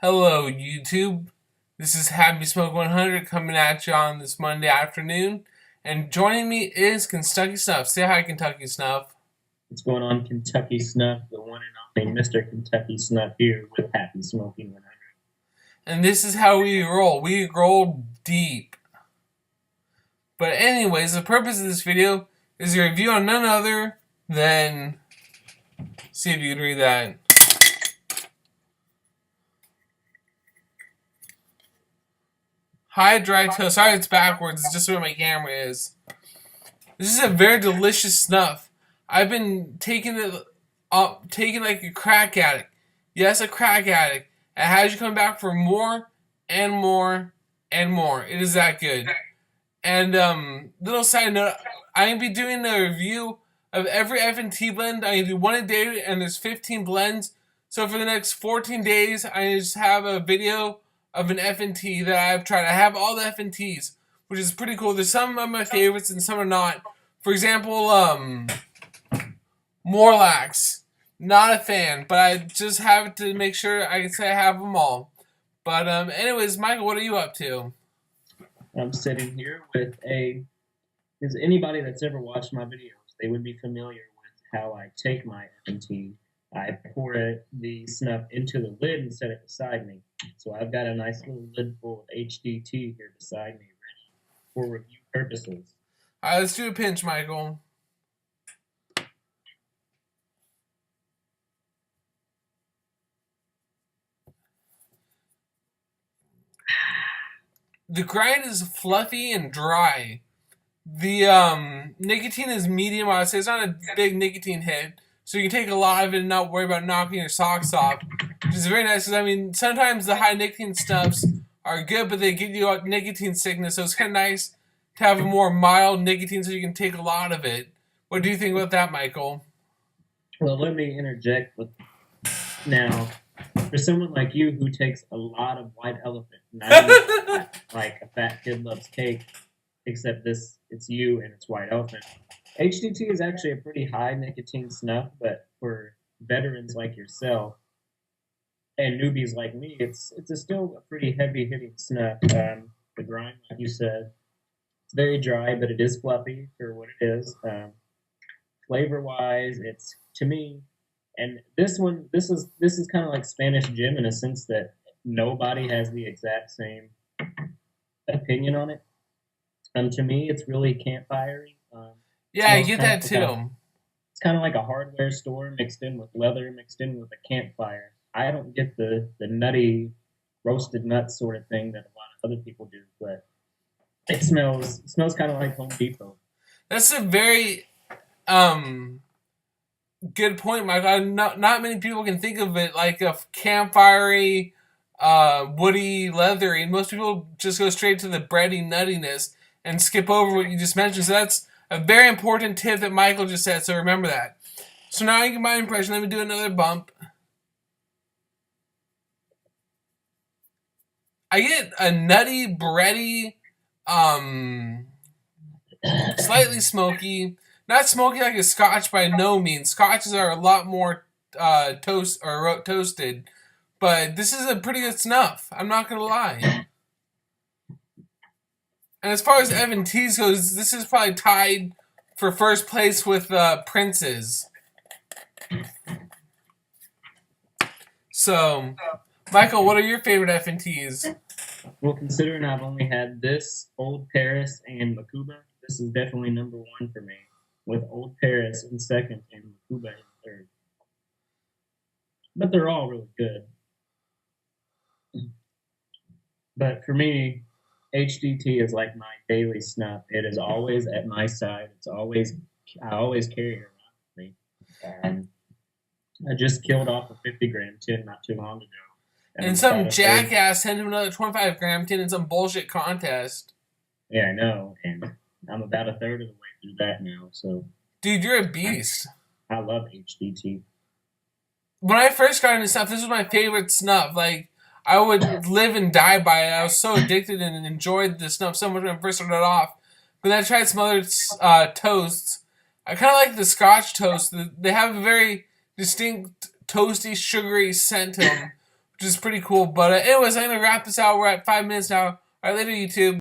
Hello, YouTube. This is Happy Smoke 100 coming at you on this Monday afternoon. And joining me is Kentucky Snuff. Say hi, Kentucky Snuff. What's going on, Kentucky Snuff? The one and only Mr. Kentucky Snuff here with Happy Smoking 100. And this is how we roll. We roll deep. But anyways, the purpose of this video is a review on none other than... See if you can read that. High dry toast. Sorry, it's backwards. It's just where my camera is. This is a very delicious snuff. I've been taking it up, taking like a crack addict. Yes, a crack addict. It has you come back for more and more and more. It is that good. And little side note, I'm gonna be doing a review of every F&T blend. I'm gonna do one a day, and there's 15 blends. So for the next 14 days, I just have a video of an F&T that I've tried. I have all the F&Ts, which is pretty cool. There's some of my favorites and some are not. For example, Morlax. Not a fan, but I just have to make sure I can say I have them all. But anyways, Michael, what are you up to? I'm sitting here with is anybody that's ever watched my videos, they would be familiar with how I take my F&T. I pour the snuff into the lid and set it beside me. So I've got a nice little lid full of HDT here beside me, ready for review purposes. All right, let's do a pinch, Michael. The grind is fluffy and dry. The nicotine is medium. I would say it's not a big nicotine hit, so you can take a lot of it and not worry about knocking your socks off, which is very nice. Because I mean, sometimes the high nicotine stuffs are good, but they give you nicotine sickness. So it's kind of nice to have a more mild nicotine, so you can take a lot of it. What do you think about that, Michael? Well, let me interject with now. For someone like you who takes a lot of white elephant, not like a fat kid loves cake, except it's you and it's white elephant. HDT is actually a pretty high nicotine snuff, but for veterans like yourself and newbies like me, it's still a pretty heavy hitting snuff. The grind, like you said, it's very dry, but it is fluffy for what it is. Flavor wise, it's to me. And this is kind of like Spanish gin in a sense that nobody has the exact same opinion on it. To me, it's really campfire-y. Yeah, I get that too. It's kind of like a hardware store mixed in with leather, mixed in with a campfire. I don't get the nutty roasted nuts sort of thing that a lot of other people do, but it smells kind of like Home Depot. That's a very good point, Michael. Not many people can think of it like a campfire-y, woody, leathery. Most people just go straight to the bready nuttiness and skip over what you just mentioned. So that's a very important tip that Michael just said, so remember that. So now you get my impression. Let me do another bump. I get a nutty, bready, slightly smoky. Not smoky like a Scotch by no means. Scotches are a lot more toasted. But this is a pretty good snuff. I'm not going to lie. And as far as F&Ts goes, this is probably tied for first place with Prince's. So, Michael, what are your favorite F&Ts? Well, considering I've only had this, Old Paris, and Makuba, this is definitely number one for me, with Old Paris in second and Makuba in third. But they're all really good. But for me, HDT is like my daily snuff. It is always at my side. I always carry it around with me. I just killed off a 50-gram tin not too long ago. And some jackass sent him another 25-gram tin in some bullshit contest. Yeah, I know. And I'm about a third of the way through that now. So, dude, you're a beast. I love HDT. When I first got into snuff, this was my favorite snuff. Like, I would live and die by it. I was so addicted and enjoyed the snuff so much when I first started off. But then I tried some other toasts. I kind of like the Scotch toast. They have a very distinct toasty, sugary scent to them, which is pretty cool. But anyways, I'm gonna wrap this out. We're at 5 minutes now. All right, later, YouTube.